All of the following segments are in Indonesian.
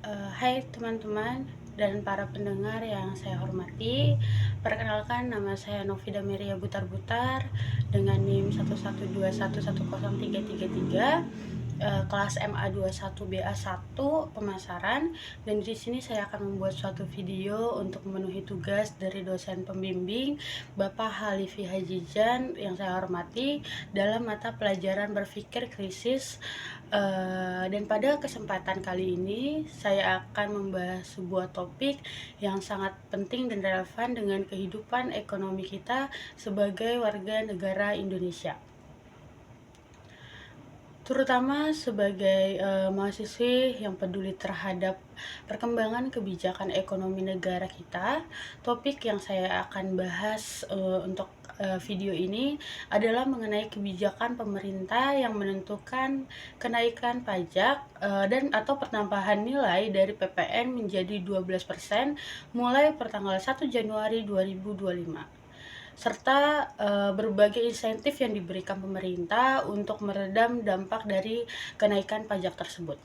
Hai teman-teman dan para pendengar yang saya hormati. Perkenalkan, nama saya Novida Meria Butar-Butar dengan NIM 112110333, kelas MA 21BA1 pemasaran, dan di sini saya akan membuat suatu video untuk memenuhi tugas dari dosen pembimbing Bapak Halifi Hajijan yang saya hormati dalam mata pelajaran berpikir krisis. Dan pada kesempatan kali ini saya akan membahas sebuah topik yang sangat penting dan relevan dengan kehidupan ekonomi kita sebagai warga negara Indonesia, terutama sebagai mahasiswi yang peduli terhadap perkembangan kebijakan ekonomi negara kita. Topik yang saya akan bahas untuk video ini adalah mengenai kebijakan pemerintah yang menentukan kenaikan pajak dan atau penambahan nilai dari PPN menjadi 12% mulai pertanggal 1 Januari 2025, serta berbagai insentif yang diberikan pemerintah untuk meredam dampak dari kenaikan pajak tersebut.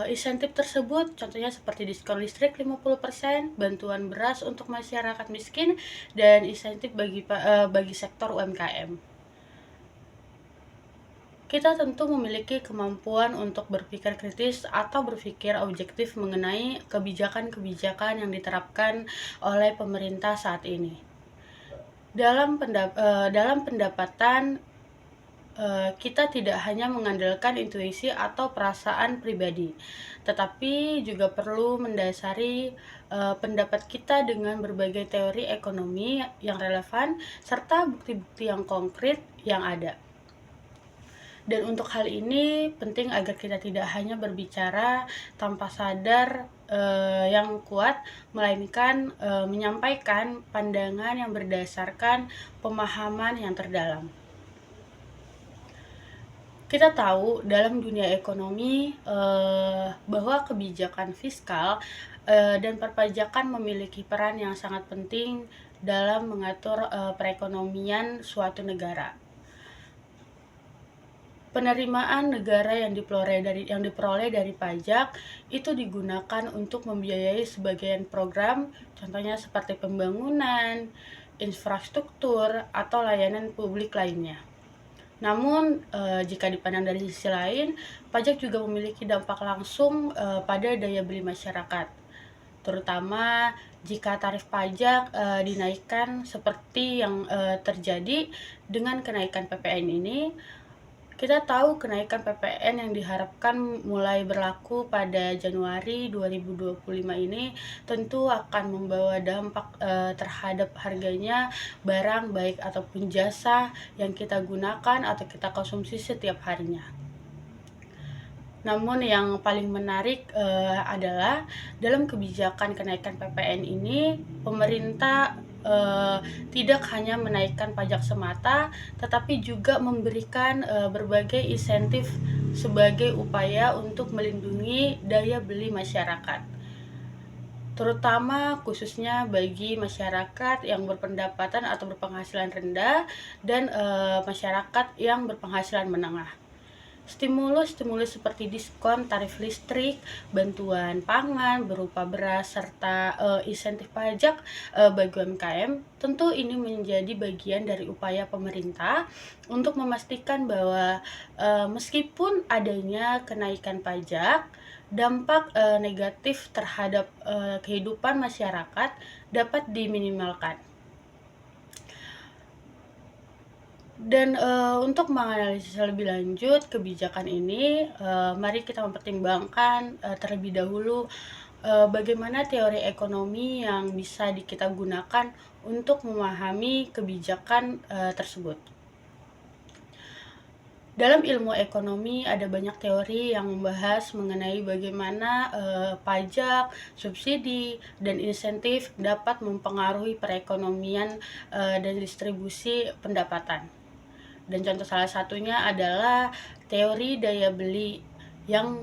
Insentif tersebut contohnya seperti diskon listrik 50%, bantuan beras untuk masyarakat miskin, dan insentif bagi sektor UMKM. Kita tentu memiliki kemampuan untuk berpikir kritis atau berpikir objektif mengenai kebijakan-kebijakan yang diterapkan oleh pemerintah saat ini. Dalam pendapatan, kita tidak hanya mengandalkan intuisi atau perasaan pribadi, tetapi juga perlu mendasari pendapat kita dengan berbagai teori ekonomi yang relevan serta bukti-bukti yang konkret yang ada. Dan untuk hal ini penting agar kita tidak hanya berbicara tanpa sadar yang kuat, melainkan menyampaikan pandangan yang berdasarkan pemahaman yang terdalam. Kita tahu dalam dunia ekonomi bahwa kebijakan fiskal dan perpajakan memiliki peran yang sangat penting dalam mengatur perekonomian suatu negara. Penerimaan negara yang diperoleh dari pajak itu digunakan untuk membiayai sebagian program, contohnya seperti pembangunan, infrastruktur, atau layanan publik lainnya. Namun, jika dipandang dari sisi lain, pajak juga memiliki dampak langsung pada daya beli masyarakat, terutama jika tarif pajak dinaikkan seperti yang terjadi dengan kenaikan PPN ini. Kita tahu kenaikan PPN yang diharapkan mulai berlaku pada Januari 2025 ini tentu akan membawa dampak terhadap harganya barang baik ataupun jasa yang kita gunakan atau kita konsumsi setiap harinya. Namun yang paling menarik adalah dalam kebijakan kenaikan PPN ini, pemerintah tidak hanya menaikkan pajak semata, tetapi juga memberikan berbagai insentif sebagai upaya untuk melindungi daya beli masyarakat, terutama khususnya bagi masyarakat yang berpendapatan atau berpenghasilan rendah dan masyarakat yang berpenghasilan menengah. Stimulus seperti diskon tarif listrik, bantuan pangan berupa beras, serta insentif pajak bagi UMKM, tentu ini menjadi bagian dari upaya pemerintah untuk memastikan bahwa meskipun adanya kenaikan pajak, dampak negatif terhadap kehidupan masyarakat dapat diminimalkan. Dan untuk menganalisis lebih lanjut kebijakan ini, mari kita mempertimbangkan terlebih dahulu bagaimana teori ekonomi yang bisa kita gunakan untuk memahami kebijakan tersebut. Dalam ilmu ekonomi ada banyak teori yang membahas mengenai bagaimana pajak, subsidi, dan insentif dapat mempengaruhi perekonomian dan distribusi pendapatan. Dan contoh salah satunya adalah teori daya beli yang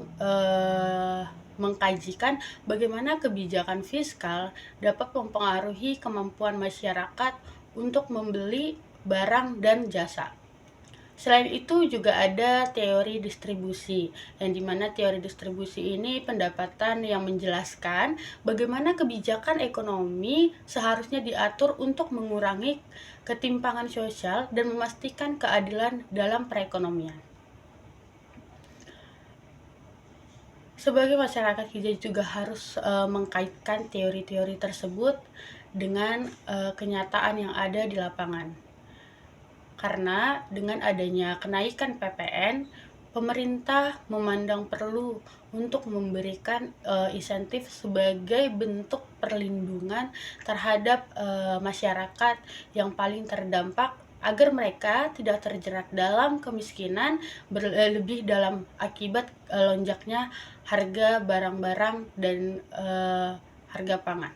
mengkajikan bagaimana kebijakan fiskal dapat mempengaruhi kemampuan masyarakat untuk membeli barang dan jasa. Selain itu juga ada teori distribusi, yang dimana teori distribusi ini pendapatan yang menjelaskan bagaimana kebijakan ekonomi seharusnya diatur untuk mengurangi ketimpangan sosial dan memastikan keadilan dalam perekonomian. Sebagai masyarakat, kita juga harus mengkaitkan teori-teori tersebut dengan kenyataan yang ada di lapangan. Karena dengan adanya kenaikan PPN, pemerintah memandang perlu untuk memberikan insentif sebagai bentuk perlindungan terhadap masyarakat yang paling terdampak agar mereka tidak terjerat dalam kemiskinan berlebih dalam akibat lonjaknya harga barang-barang dan harga pangan.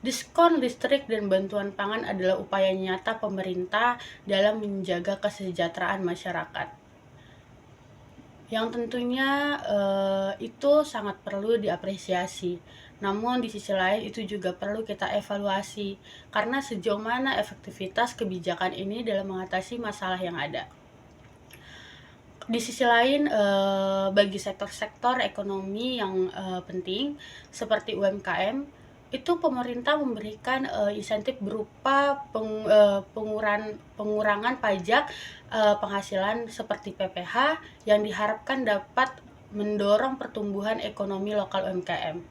Diskon listrik dan bantuan pangan adalah upaya nyata pemerintah dalam menjaga kesejahteraan masyarakat. Yang tentunya itu sangat perlu diapresiasi. Namun di sisi lain itu juga perlu kita evaluasi karena sejauh mana efektivitas kebijakan ini dalam mengatasi masalah yang ada. Di sisi lain, bagi sektor-sektor ekonomi yang penting seperti UMKM, itu pemerintah memberikan insentif berupa pengurangan pajak penghasilan seperti PPH yang diharapkan dapat mendorong pertumbuhan ekonomi lokal UMKM.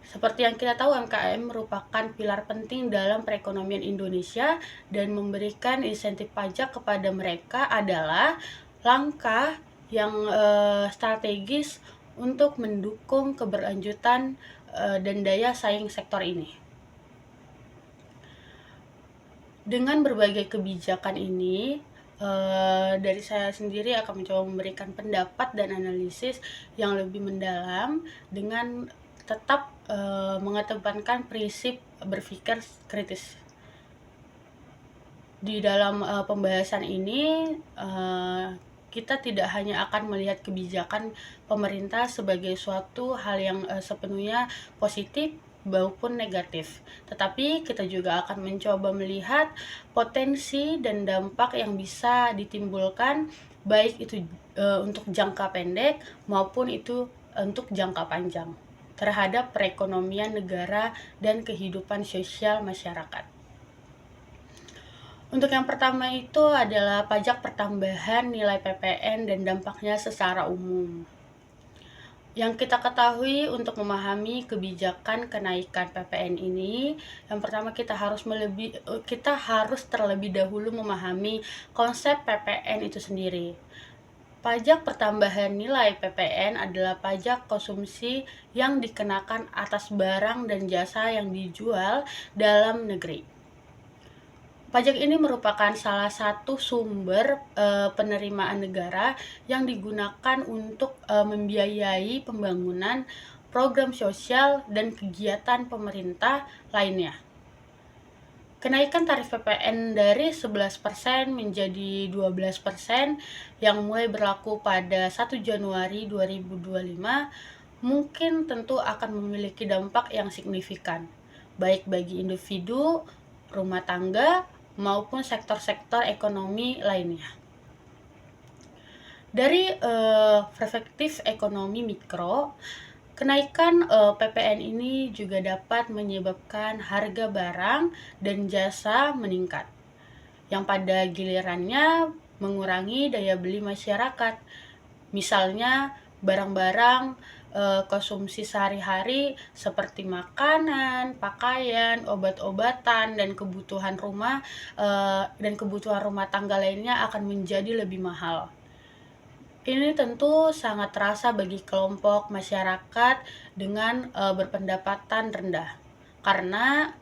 Seperti yang kita tahu, UMKM merupakan pilar penting dalam perekonomian Indonesia dan memberikan insentif pajak kepada mereka adalah langkah yang strategis untuk mendukung keberlanjutan dan daya saing sektor ini. Dengan berbagai kebijakan ini, dari saya sendiri akan mencoba memberikan pendapat dan analisis yang lebih mendalam dengan tetap mengedepankan prinsip berpikir kritis. Di dalam pembahasan ini, kita tidak hanya akan melihat kebijakan pemerintah sebagai suatu hal yang sepenuhnya positif maupun negatif, tetapi kita juga akan mencoba melihat potensi dan dampak yang bisa ditimbulkan, baik itu untuk jangka pendek maupun itu untuk jangka panjang terhadap perekonomian negara dan kehidupan sosial masyarakat. Untuk yang pertama itu adalah pajak pertambahan nilai PPN dan dampaknya secara umum. Yang kita ketahui untuk memahami kebijakan kenaikan PPN ini, yang pertama kita harus terlebih dahulu memahami konsep PPN itu sendiri. Pajak pertambahan nilai PPN adalah pajak konsumsi yang dikenakan atas barang dan jasa yang dijual dalam negeri. Pajak ini merupakan salah satu sumber penerimaan negara yang digunakan untuk membiayai pembangunan, program sosial, dan kegiatan pemerintah lainnya. Kenaikan tarif PPN dari 11% menjadi 12% yang mulai berlaku pada 1 Januari 2025 mungkin tentu akan memiliki dampak yang signifikan, baik bagi individu, rumah tangga, maupun sektor-sektor ekonomi lainnya. Dari perspektif ekonomi mikro, kenaikan PPN ini juga dapat menyebabkan harga barang dan jasa meningkat, yang pada gilirannya mengurangi daya beli masyarakat. Misalnya barang-barang konsumsi sehari-hari seperti makanan, pakaian, obat-obatan, dan kebutuhan rumah tangga lainnya akan menjadi lebih mahal. Ini tentu sangat terasa bagi kelompok masyarakat dengan berpendapatan rendah, karena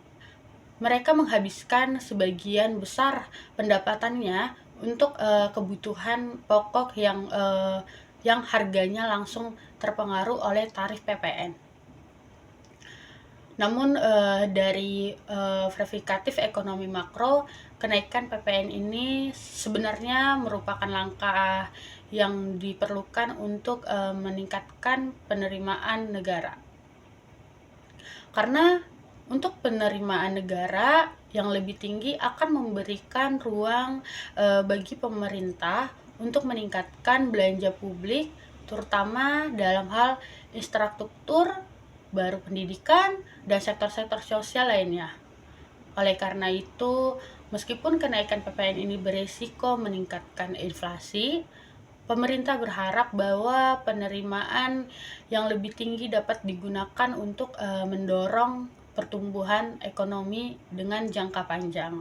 mereka menghabiskan sebagian besar pendapatannya untuk kebutuhan pokok yang harganya langsung terpengaruh oleh tarif PPN. Namun dari verifikatif ekonomi makro, kenaikan PPN ini sebenarnya merupakan langkah yang diperlukan untuk meningkatkan penerimaan negara. Karena Untuk penerimaan negara yang lebih tinggi akan memberikan ruang bagi pemerintah untuk meningkatkan belanja publik, terutama dalam hal infrastruktur, baru pendidikan, dan sektor-sektor sosial lainnya. Oleh karena itu, meskipun kenaikan PPN ini beresiko meningkatkan inflasi, pemerintah berharap bahwa penerimaan yang lebih tinggi dapat digunakan untuk mendorong pertumbuhan ekonomi dengan jangka panjang.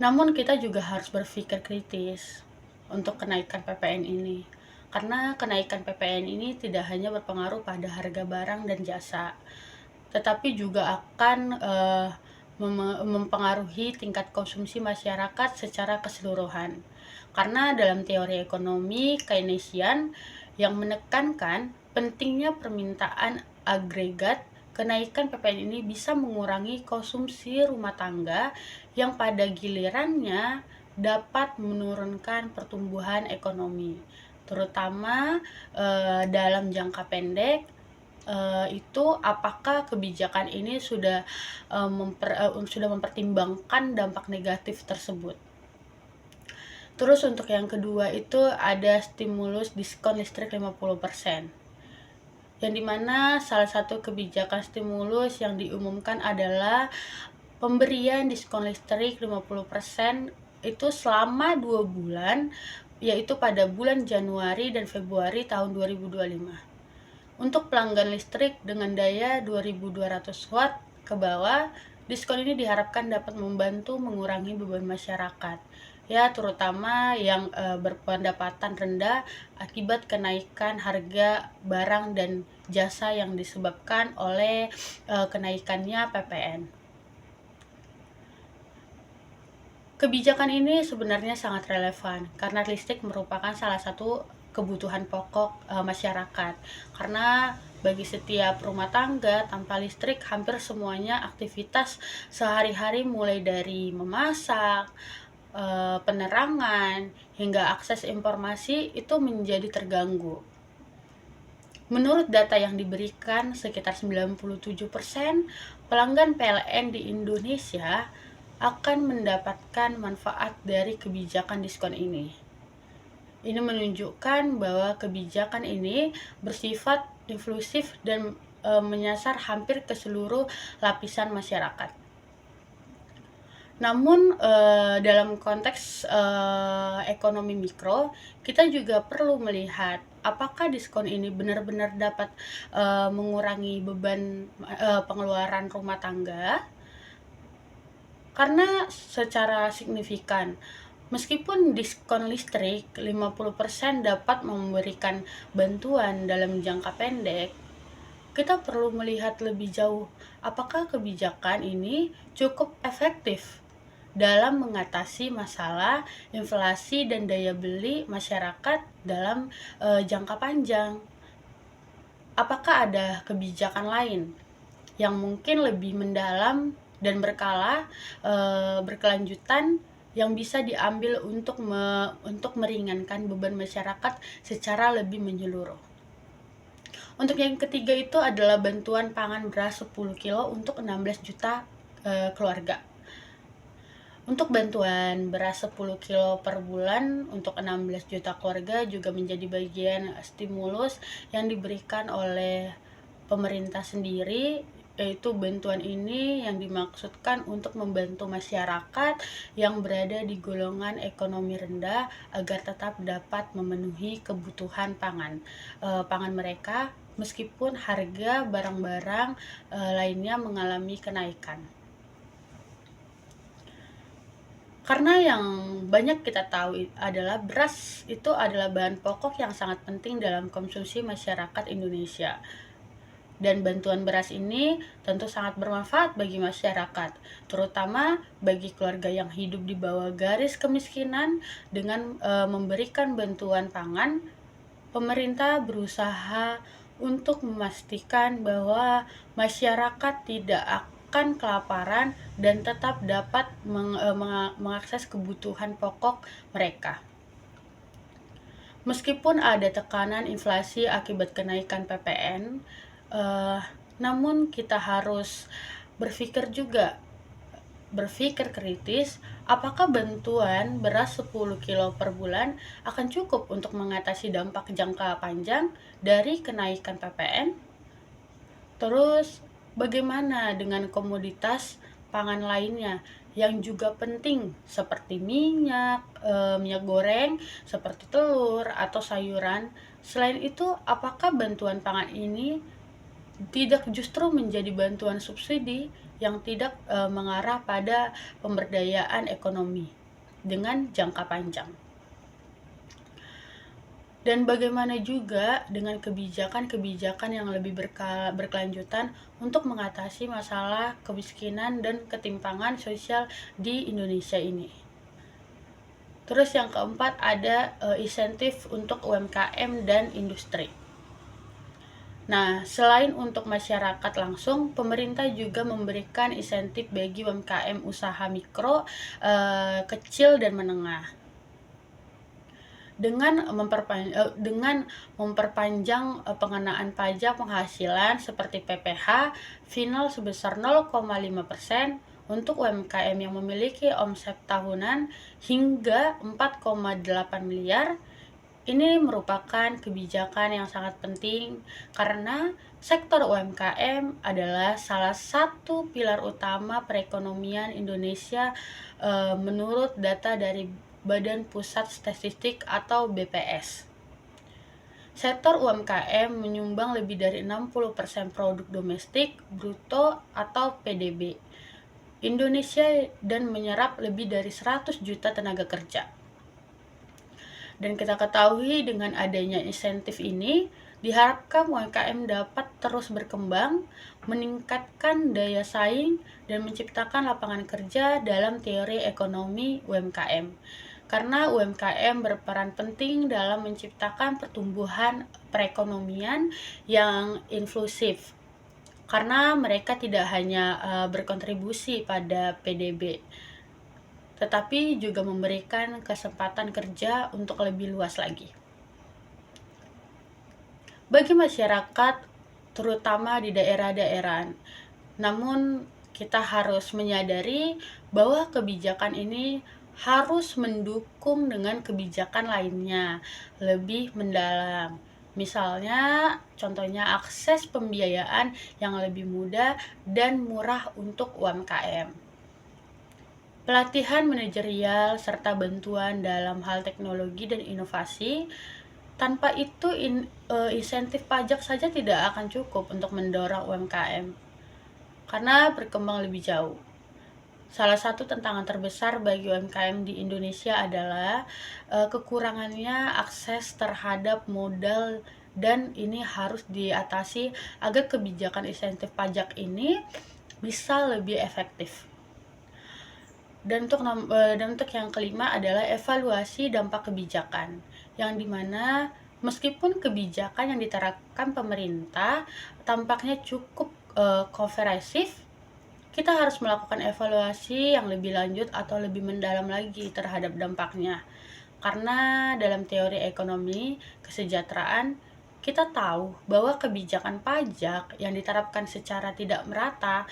Namun kita juga harus berpikir kritis untuk kenaikan PPN ini. Karena kenaikan PPN ini tidak hanya berpengaruh pada harga barang dan jasa, tetapi juga akan mempengaruhi tingkat konsumsi masyarakat secara keseluruhan. Karena dalam teori ekonomi Keynesian yang menekankan pentingnya permintaan agregat, kenaikan PPN ini bisa mengurangi konsumsi rumah tangga yang pada gilirannya dapat menurunkan pertumbuhan ekonomi, terutama dalam jangka pendek. Itu apakah kebijakan ini sudah mempertimbangkan dampak negatif tersebut. Terus untuk yang kedua itu ada stimulus diskon listrik 50%. Yang dimana salah satu kebijakan stimulus yang diumumkan adalah pemberian diskon listrik 50% itu selama 2 bulan, yaitu pada bulan Januari dan Februari tahun 2025. Untuk pelanggan listrik dengan daya 2200 watt ke bawah, diskon ini diharapkan dapat membantu mengurangi beban masyarakat, ya terutama yang berpendapatan rendah akibat kenaikan harga barang dan jasa yang disebabkan oleh kenaikannya PPN. Kebijakan ini sebenarnya sangat relevan karena listrik merupakan salah satu kebutuhan pokok masyarakat. Karena bagi setiap rumah tangga tanpa listrik hampir semuanya aktivitas sehari-hari mulai dari memasak, penerangan, hingga akses informasi itu menjadi terganggu. Menurut data yang diberikan, sekitar 97% pelanggan PLN di Indonesia akan mendapatkan manfaat dari kebijakan diskon ini. Ini menunjukkan bahwa kebijakan ini bersifat inklusif dan menyasar hampir ke seluruh lapisan masyarakat. Namun dalam konteks ekonomi mikro, kita juga perlu melihat apakah diskon ini benar-benar dapat mengurangi beban pengeluaran rumah tangga. Karena secara signifikan, meskipun diskon listrik 50% dapat memberikan bantuan dalam jangka pendek, kita perlu melihat lebih jauh apakah kebijakan ini cukup efektif dalam mengatasi masalah inflasi dan daya beli masyarakat dalam jangka panjang. Apakah ada kebijakan lain yang mungkin lebih mendalam dan berkelanjutan yang bisa diambil untuk meringankan beban masyarakat secara lebih menyeluruh. Untuk yang ketiga itu adalah bantuan pangan beras 10 kilo untuk 16 juta keluarga. Untuk bantuan beras 10 kilo per bulan untuk 16 juta keluarga juga menjadi bagian stimulus yang diberikan oleh pemerintah sendiri, yaitu bantuan ini yang dimaksudkan untuk membantu masyarakat yang berada di golongan ekonomi rendah agar tetap dapat memenuhi kebutuhan pangan mereka meskipun harga barang-barang lainnya mengalami kenaikan. Karena yang banyak kita tahu adalah beras itu adalah bahan pokok yang sangat penting dalam konsumsi masyarakat Indonesia. Dan bantuan beras ini tentu sangat bermanfaat bagi masyarakat, terutama bagi keluarga yang hidup di bawah garis kemiskinan. Dengan memberikan bantuan pangan, pemerintah berusaha untuk memastikan bahwa masyarakat tidak akan kelaparan dan tetap dapat mengakses kebutuhan pokok mereka. Meskipun ada tekanan inflasi akibat kenaikan PPN, Namun kita harus berpikir juga, berpikir kritis, apakah bantuan beras 10 kilo per bulan akan cukup untuk mengatasi dampak jangka panjang dari kenaikan PPN? Terus, bagaimana dengan komoditas pangan lainnya yang juga penting seperti minyak goreng, seperti telur atau sayuran? Selain itu, apakah bantuan pangan ini tidak justru menjadi bantuan subsidi yang tidak mengarah pada pemberdayaan ekonomi dengan jangka panjang? Dan bagaimana juga dengan kebijakan-kebijakan yang lebih berkelanjutan untuk mengatasi masalah kemiskinan dan ketimpangan sosial di Indonesia ini. Terus yang keempat ada insentif untuk UMKM dan industri. Nah, selain untuk masyarakat langsung, pemerintah juga memberikan insentif bagi UMKM usaha mikro, kecil dan menengah. Dengan memperpanjang pengenaan pajak penghasilan seperti PPh final sebesar 0,5% untuk UMKM yang memiliki omset tahunan hingga 4,8 miliar. Ini merupakan kebijakan yang sangat penting karena sektor UMKM adalah salah satu pilar utama perekonomian Indonesia menurut data dari Badan Pusat Statistik atau BPS. Sektor UMKM menyumbang lebih dari 60% produk domestik bruto atau PDB Indonesia dan menyerap lebih dari 100 juta tenaga kerja. Dan kita ketahui dengan adanya insentif ini, diharapkan UMKM dapat terus berkembang, meningkatkan daya saing, dan menciptakan lapangan kerja dalam teori ekonomi UMKM. Karena UMKM berperan penting dalam menciptakan pertumbuhan perekonomian yang inklusif. Karena mereka tidak hanya berkontribusi pada PDB, tetapi juga memberikan kesempatan kerja untuk lebih luas lagi bagi masyarakat, terutama di daerah-daerah. Namun, kita harus menyadari bahwa kebijakan ini harus mendukung dengan kebijakan lainnya lebih mendalam. Misalnya, contohnya akses pembiayaan yang lebih mudah dan murah untuk UMKM. Pelatihan manajerial serta bantuan dalam hal teknologi dan inovasi. Tanpa itu insentif pajak saja tidak akan cukup untuk mendorong UMKM karena berkembang lebih jauh. Salah satu tantangan terbesar bagi UMKM di Indonesia adalah kekurangannya akses terhadap modal, dan ini harus diatasi agar kebijakan insentif pajak ini bisa lebih efektif. Dan untuk yang kelima adalah evaluasi dampak kebijakan, yang dimana meskipun kebijakan yang diterapkan pemerintah tampaknya cukup komprehensif, kita harus melakukan evaluasi yang lebih lanjut atau lebih mendalam lagi terhadap dampaknya. Karena dalam teori ekonomi kesejahteraan, kita tahu bahwa kebijakan pajak yang diterapkan secara tidak merata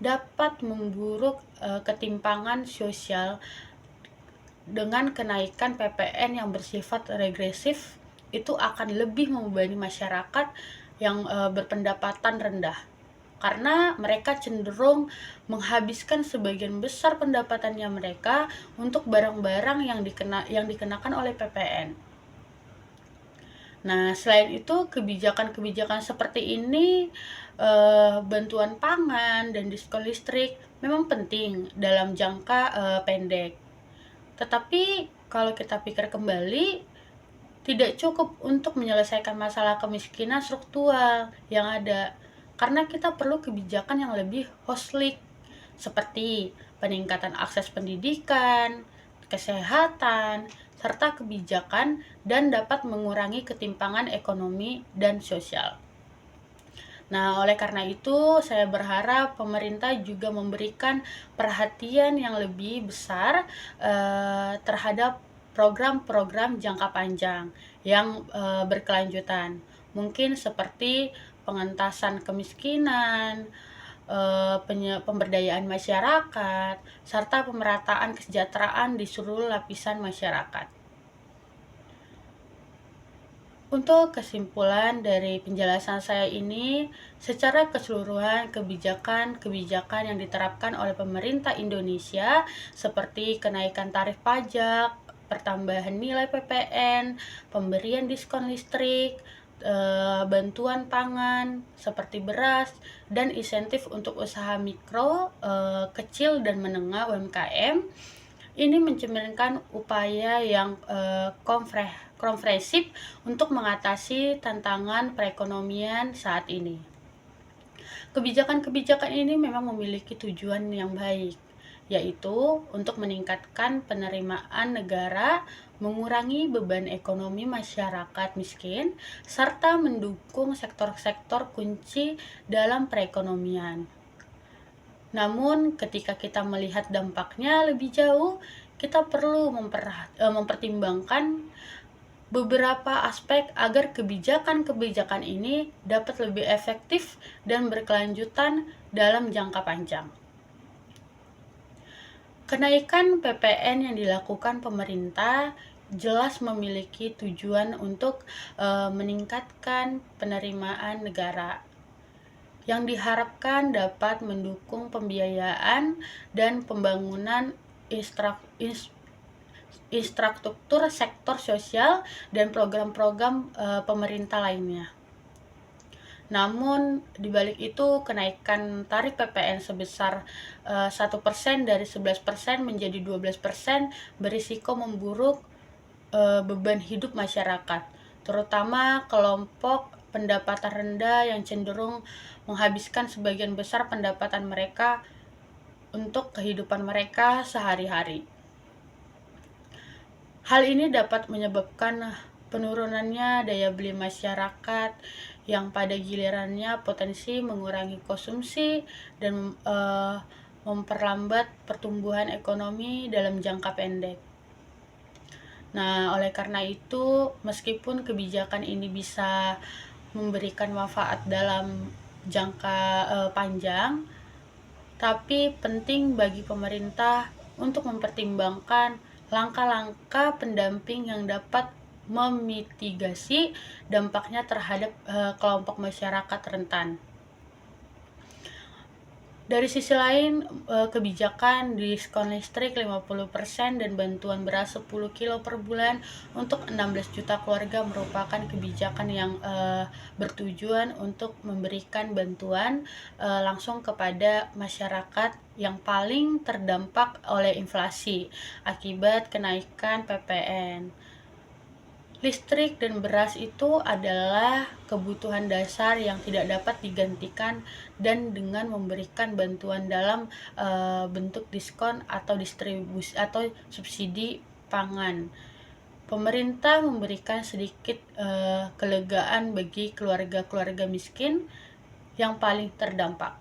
dapat memburuk ketimpangan sosial. Dengan kenaikan PPN yang bersifat regresif, itu akan lebih membebani masyarakat yang berpendapatan rendah, karena mereka cenderung menghabiskan sebagian besar pendapatannya mereka untuk barang-barang yang dikenakan oleh PPN. Nah, selain itu, kebijakan-kebijakan seperti ini, bantuan pangan dan diskon listrik memang penting dalam jangka pendek. Tetapi kalau kita pikir kembali, tidak cukup untuk menyelesaikan masalah kemiskinan struktural yang ada, karena kita perlu kebijakan yang lebih holistik seperti peningkatan akses pendidikan, kesehatan, serta kebijakan dan dapat mengurangi ketimpangan ekonomi dan sosial. Nah, oleh karena itu, saya berharap pemerintah juga memberikan perhatian yang lebih besar terhadap program-program jangka panjang yang berkelanjutan. Mungkin seperti pengentasan kemiskinan, pemberdayaan masyarakat, serta pemerataan kesejahteraan di seluruh lapisan masyarakat. Untuk kesimpulan dari penjelasan saya ini, secara keseluruhan kebijakan-kebijakan yang diterapkan oleh pemerintah Indonesia seperti kenaikan tarif pajak, pertambahan nilai PPN, pemberian diskon listrik, bantuan pangan seperti beras, dan insentif untuk usaha mikro, kecil dan menengah UMKM, ini mencerminkan upaya yang komprehensif untuk mengatasi tantangan perekonomian saat ini. Kebijakan-kebijakan ini memang memiliki tujuan yang baik, yaitu untuk meningkatkan penerimaan negara, mengurangi beban ekonomi masyarakat miskin, serta mendukung sektor-sektor kunci dalam perekonomian. Namun, ketika kita melihat dampaknya lebih jauh, kita perlu mempertimbangkan beberapa aspek agar kebijakan-kebijakan ini dapat lebih efektif dan berkelanjutan dalam jangka panjang. Kenaikan PPN yang dilakukan pemerintah jelas memiliki tujuan untuk meningkatkan penerimaan negara, yang diharapkan dapat mendukung pembiayaan dan pembangunan infrastruktur sektor sosial dan program-program pemerintah lainnya. Namun, di balik itu, kenaikan tarif PPN sebesar 1% dari 11% menjadi 12% berisiko memburuk beban hidup masyarakat, terutama kelompok pendapatan rendah yang cenderung menghabiskan sebagian besar pendapatan mereka untuk kehidupan mereka sehari-hari. Hal ini dapat menyebabkan penurunannya daya beli masyarakat yang pada gilirannya potensi mengurangi konsumsi dan memperlambat pertumbuhan ekonomi dalam jangka pendek. Nah, oleh karena itu, meskipun kebijakan ini bisa memberikan manfaat dalam jangka panjang, tapi penting bagi pemerintah untuk mempertimbangkan langkah-langkah pendamping yang dapat memitigasi dampaknya terhadap kelompok masyarakat rentan. Dari sisi lain, kebijakan diskon listrik 50% dan bantuan beras 10 kilo per bulan untuk 16 juta keluarga merupakan kebijakan yang bertujuan untuk memberikan bantuan langsung kepada masyarakat yang paling terdampak oleh inflasi akibat kenaikan PPN. Listrik dan beras itu adalah kebutuhan dasar yang tidak dapat digantikan, dan dengan memberikan bantuan dalam bentuk diskon atau distribusi atau subsidi pangan, pemerintah memberikan sedikit kelegaan bagi keluarga-keluarga miskin yang paling terdampak.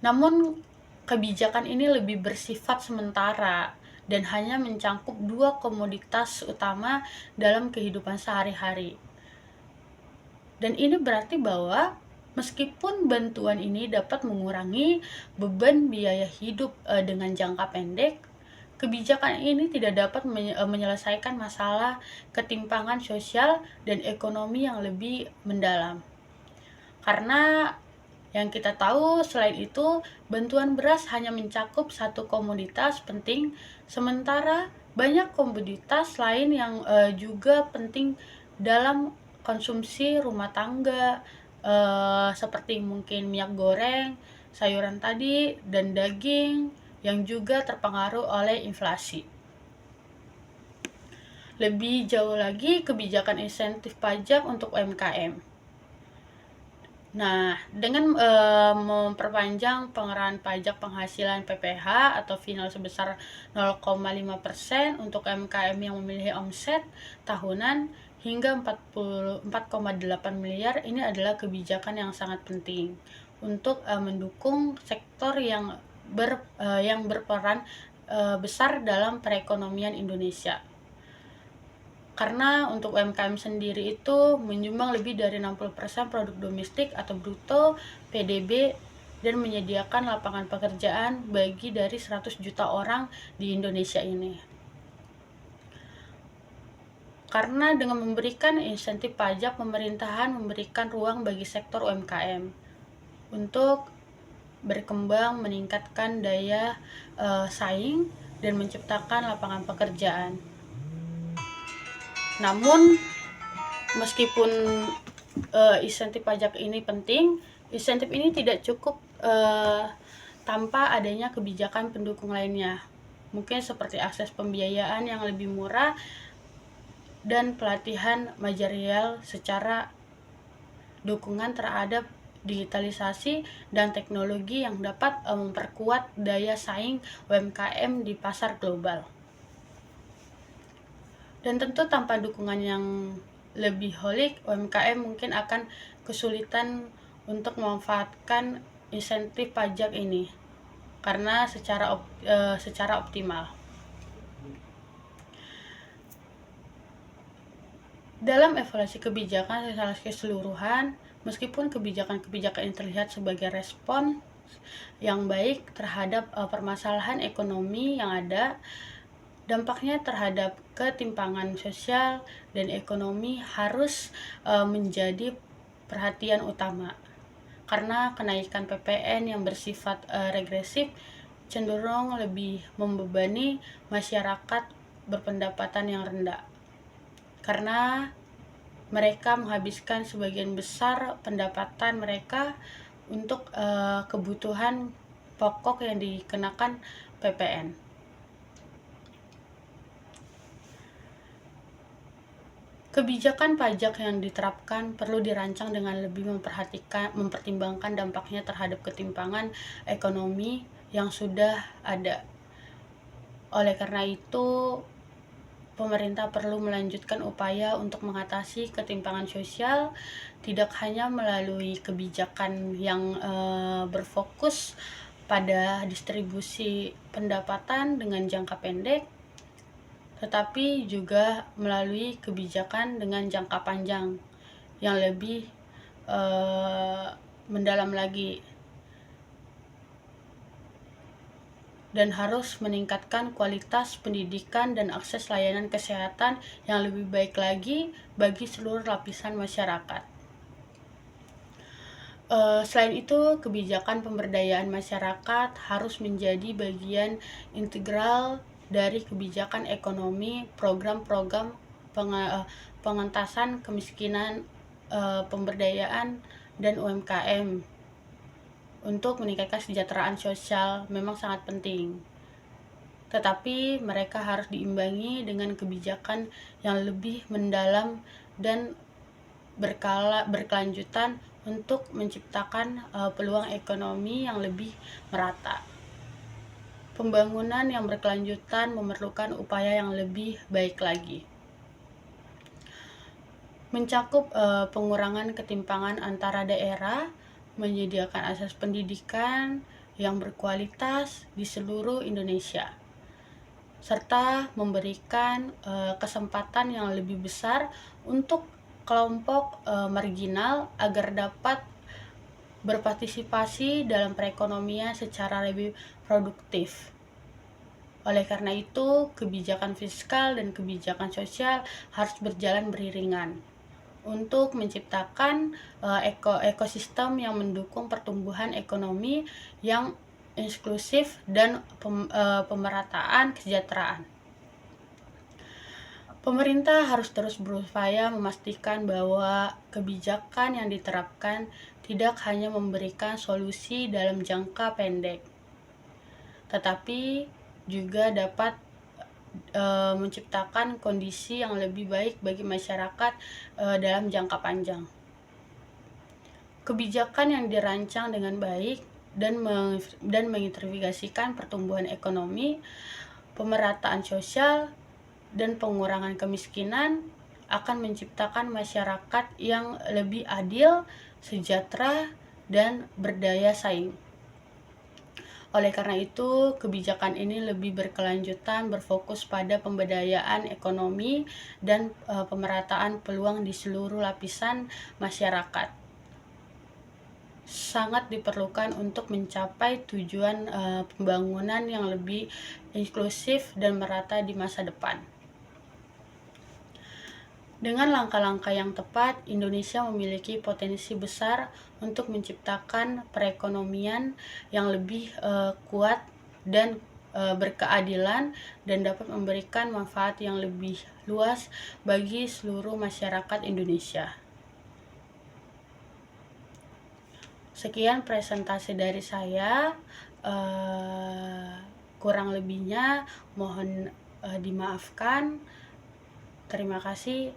Namun, kebijakan ini lebih bersifat sementara dan hanya mencangkup dua komoditas utama dalam kehidupan sehari-hari. Dan ini berarti bahwa meskipun bantuan ini dapat mengurangi beban biaya hidup dengan jangka pendek, kebijakan ini tidak dapat menyelesaikan masalah ketimpangan sosial dan ekonomi yang lebih mendalam. Karena yang kita tahu, selain itu, bantuan beras hanya mencakup satu komoditas penting, sementara banyak komoditas lain yang juga penting dalam konsumsi rumah tangga, seperti mungkin minyak goreng, sayuran tadi, dan daging yang juga terpengaruh oleh inflasi. Lebih jauh lagi, kebijakan insentif pajak untuk UMKM. Nah, dengan memperpanjang pengerahan pajak penghasilan PPH atau final sebesar 0,5% untuk UMKM yang memiliki omset tahunan hingga 4,8 miliar, ini adalah kebijakan yang sangat penting untuk mendukung sektor yang berperan besar dalam perekonomian Indonesia. Karena untuk UMKM sendiri itu menyumbang lebih dari 60% produk domestik atau bruto PDB dan menyediakan lapangan pekerjaan bagi dari 100 juta orang di Indonesia ini. Karena dengan memberikan insentif pajak, pemerintahan memberikan ruang bagi sektor UMKM untuk berkembang, meningkatkan daya saing, dan menciptakan lapangan pekerjaan. Namun, meskipun insentif pajak ini penting, insentif ini tidak cukup tanpa adanya kebijakan pendukung lainnya. Mungkin seperti akses pembiayaan yang lebih murah dan pelatihan manajerial secara dukungan terhadap digitalisasi dan teknologi yang dapat memperkuat daya saing UMKM di pasar global. Dan tentu tanpa dukungan yang lebih holik, UMKM mungkin akan kesulitan untuk memanfaatkan insentif pajak ini karena secara optimal. Dalam evaluasi kebijakan secara keseluruhan, meskipun kebijakan-kebijakan ini terlihat sebagai respon yang baik terhadap permasalahan ekonomi yang ada, dampaknya terhadap ketimpangan sosial dan ekonomi harus menjadi perhatian utama. Karena kenaikan PPN yang bersifat regresif cenderung lebih membebani masyarakat berpendapatan yang rendah. Karena mereka menghabiskan sebagian besar pendapatan mereka untuk kebutuhan pokok yang dikenakan PPN. Kebijakan pajak yang diterapkan perlu dirancang dengan lebih mempertimbangkan dampaknya terhadap ketimpangan ekonomi yang sudah ada. Oleh karena itu, pemerintah perlu melanjutkan upaya untuk mengatasi ketimpangan sosial, tidak hanya melalui kebijakan yang berfokus pada distribusi pendapatan dengan jangka pendek, tetapi juga melalui kebijakan dengan jangka panjang yang lebih mendalam lagi, dan harus meningkatkan kualitas pendidikan dan akses layanan kesehatan yang lebih baik lagi bagi seluruh lapisan masyarakat. Selain itu, kebijakan pemberdayaan masyarakat harus menjadi bagian integral dari kebijakan ekonomi, program-program pengentasan kemiskinan, pemberdayaan, dan UMKM untuk meningkatkan kesejahteraan sosial memang sangat penting. Tetapi mereka harus diimbangi dengan kebijakan yang lebih mendalam dan berkelanjutan untuk menciptakan peluang ekonomi yang lebih merata. Pembangunan yang berkelanjutan memerlukan upaya yang lebih baik lagi, mencakup pengurangan ketimpangan antara daerah, menyediakan akses pendidikan yang berkualitas di seluruh Indonesia, serta memberikan kesempatan yang lebih besar untuk kelompok marginal agar dapat berpartisipasi dalam perekonomian secara lebih produktif. Oleh karena itu, kebijakan fiskal dan kebijakan sosial harus berjalan beriringan untuk menciptakan ekosistem yang mendukung pertumbuhan ekonomi yang inklusif dan pemerataan kesejahteraan. Pemerintah harus terus berupaya memastikan bahwa kebijakan yang diterapkan tidak hanya memberikan solusi dalam jangka pendek, tetapi juga dapat menciptakan kondisi yang lebih baik bagi masyarakat dalam jangka panjang. Kebijakan yang dirancang dengan baik dan mengintegrasikan pertumbuhan ekonomi, pemerataan sosial, dan pengurangan kemiskinan akan menciptakan masyarakat yang lebih adil, sejahtera, dan berdaya saing. Oleh karena itu, kebijakan ini lebih berkelanjutan, berfokus pada pemberdayaan ekonomi dan pemerataan peluang di seluruh lapisan masyarakat. Sangat diperlukan untuk mencapai tujuan pembangunan yang lebih inklusif dan merata di masa depan. Dengan langkah-langkah yang tepat, Indonesia memiliki potensi besar untuk menciptakan perekonomian yang lebih kuat dan berkeadilan, dan dapat memberikan manfaat yang lebih luas bagi seluruh masyarakat Indonesia. Sekian presentasi dari saya. Kurang lebihnya mohon dimaafkan. Terima kasih.